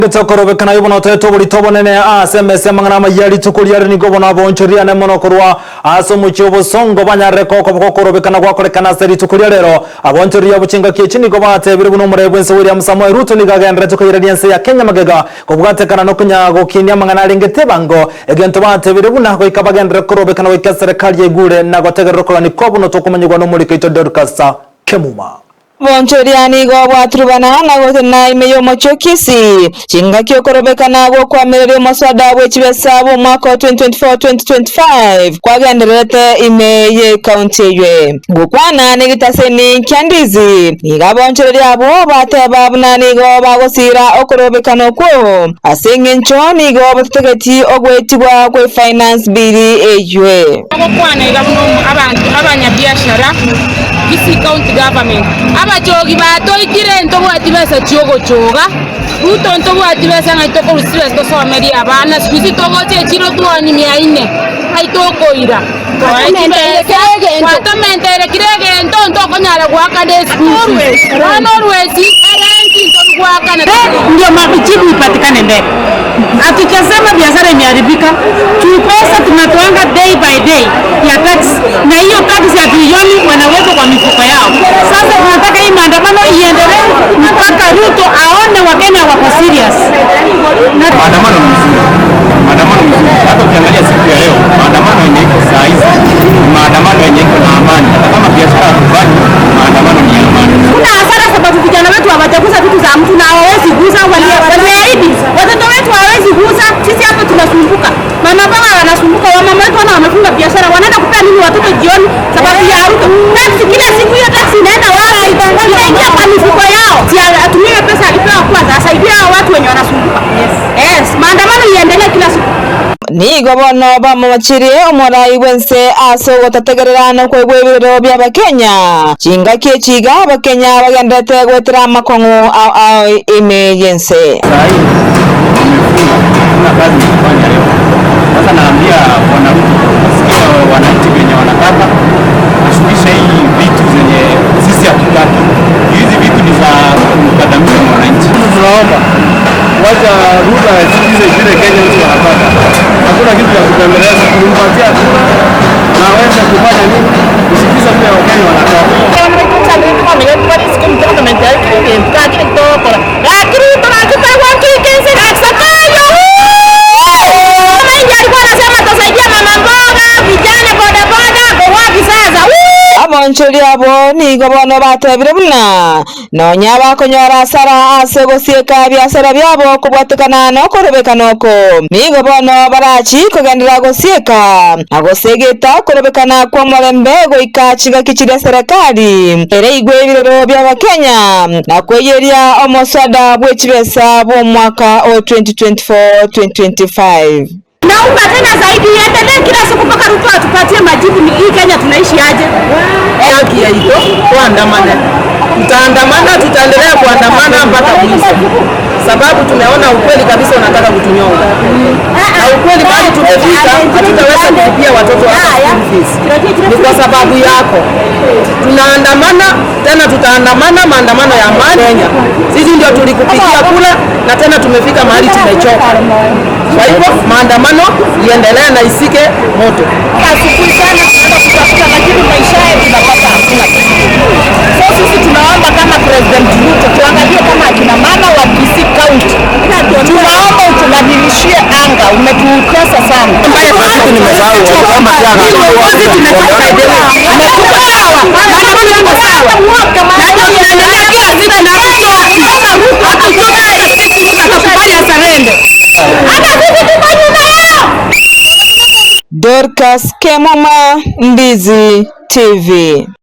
Getakorobekana yubono teto buri tobonene SMS mangana mayari tukuliare ni gobona bonchoria ne monokorwa aso muchobo songo banyare koko bokorobekana gwakorekana seri tukuliare rero abonchoria bucinga kichini gobate biri buno murebwense William Samoei Ruto nigagendera tukayiradiense ya Kenya magega kobwatekana no kunyago kinya mangana lingete bango egento bate biri buno goikabagendera korobekana wika serikali yegure na gotegerero kolani kobuno tokumanyirwa no muri kaito Dorcas Kemuma Bonchoriani go bwaturubana na gotena imeyo mochokisi chinga kyokorobekana go kwamerere moswada bwechibesa bo mwaka 2024-2025 kwagenderete imeye county ywe gukwana negitaseni kyandizi niga bonchoreri abo bateba bunani go bagosira okorobekana ko asengencho nigo botegeti ogwetibwa kwe finance bill ejwe gukwana iga abantu abanyabiashara kisi county government abajogi batoikire ntobwati bese cyogochoga Ruto ntobwati bese ngaitoko rusibese to someri abana sikuzi togoche chiro twani 400 aitokoira kwatamentere kirege ntonto konyara gwaka de school Norwesi erenki gwaka na ndio mabichibu ipatikane mbele. Akikasema biashara imeharibika, pesa tunatoanga day by day ya tax, na hiyo tax ya bilioni wanaweka kwa mifuko yao. Sasa tunataka hii maandamano iendelee mpaka Ruto aone Wakenya wako serious. Maandamano mzuri. Hata ukiangalia siku ya leo, maandamano yenye iko saa hizi, maandamano yenye iko na amani. Kama biashara rubani, maandamano ni amani. Kuna hasara sababu vijana wetu hawajagusa vitu za mtu na hawawezi gusa waliahidi. Watoto wetu hawawezi gusa, sisi hapa tunasumbuka. Mama baba wanasumbuka, wamama wetu wamefunga biashara, wanaenda kupea nini watoto jioni sababu ya Ruto. Taxi kila siku hiyo taxi inaenda wapi? Inaingia kwa mifuko yao. Si atumiwe pesa alipewa kwanza, asaidia watu wenye wanasumbuka. Yes, maandamano iendelee kila siku. Ni gobono bamachire omorai wense aso gotategererano kwegwebiro bya Bakenya chinga kiechiga Bakenya bagendete gwetera makongo emergency Kuna kazi kufanya leo. Sasa naambia wananchi wenye wanataka ashukishe hii vitu zenye sisi hatutaki. Hizi vitu ni za kukandamiza wananchi. Tunaomba wacha Ruto asikize vile Kenya watu wanataka. Hakuna kitu cha kutembelea, tulimpatia na aweze kufanya nini? Kusikiza vile Wakenya wanataka. Abonchori abo ni gobono batebire buna nonya bakonyora sara ase gosieka biasara byabo kubwatekana no korobekana ko ni gobono barachi kugendera gosieka agosegeta korobekana kwa morembe goika chiga kichira serikali ere igwebiro bya Bakenya na kweyeria omoswada bwechibesa bo mwaka 2024-2025. Naomba tena zaidi iendelee kila siku mpaka Ruto atupatie majibu ni hii Kenya tunaishi aje. Haki ya ito kuandamana. Tutaandamana, tutaendelea kuandamana mpaka mwisho. Sababu tumeona ukweli kabisa unataka kutunyonga. Na ukweli bali tumefika, hatutaweza kulipia watoto wa school fees. Ni kwa sababu yako. Tunaandamana, tena tutaandamana maandamano ya amani Kenya. Sisi ndio tulikupigia kula na tena tumefika mahali tumechoka. Kwa hivyo maandamano iendelee na isike moto. Asubuhi sana tunaenda kutafuta lakini maisha yetu tunapata hakuna kitu. Sasa sisi tunaomba kama President Ruto tuangalie kama akina mama wa Kisii County. Tunaomba utubadilishie anga, umetukosa sana. Mbaya kwa siku nimesahau kama jana. Sisi tumetoka Kaidela. Amekuwa sawa. Maandamano yako sawa. Na tunaendelea kila siku na Ruto. Sasa Ruto akitoka sisi tutakubali asarende. Hata sisi tuko nyuma yao. Dorcas Kemuma, Mbizi TV.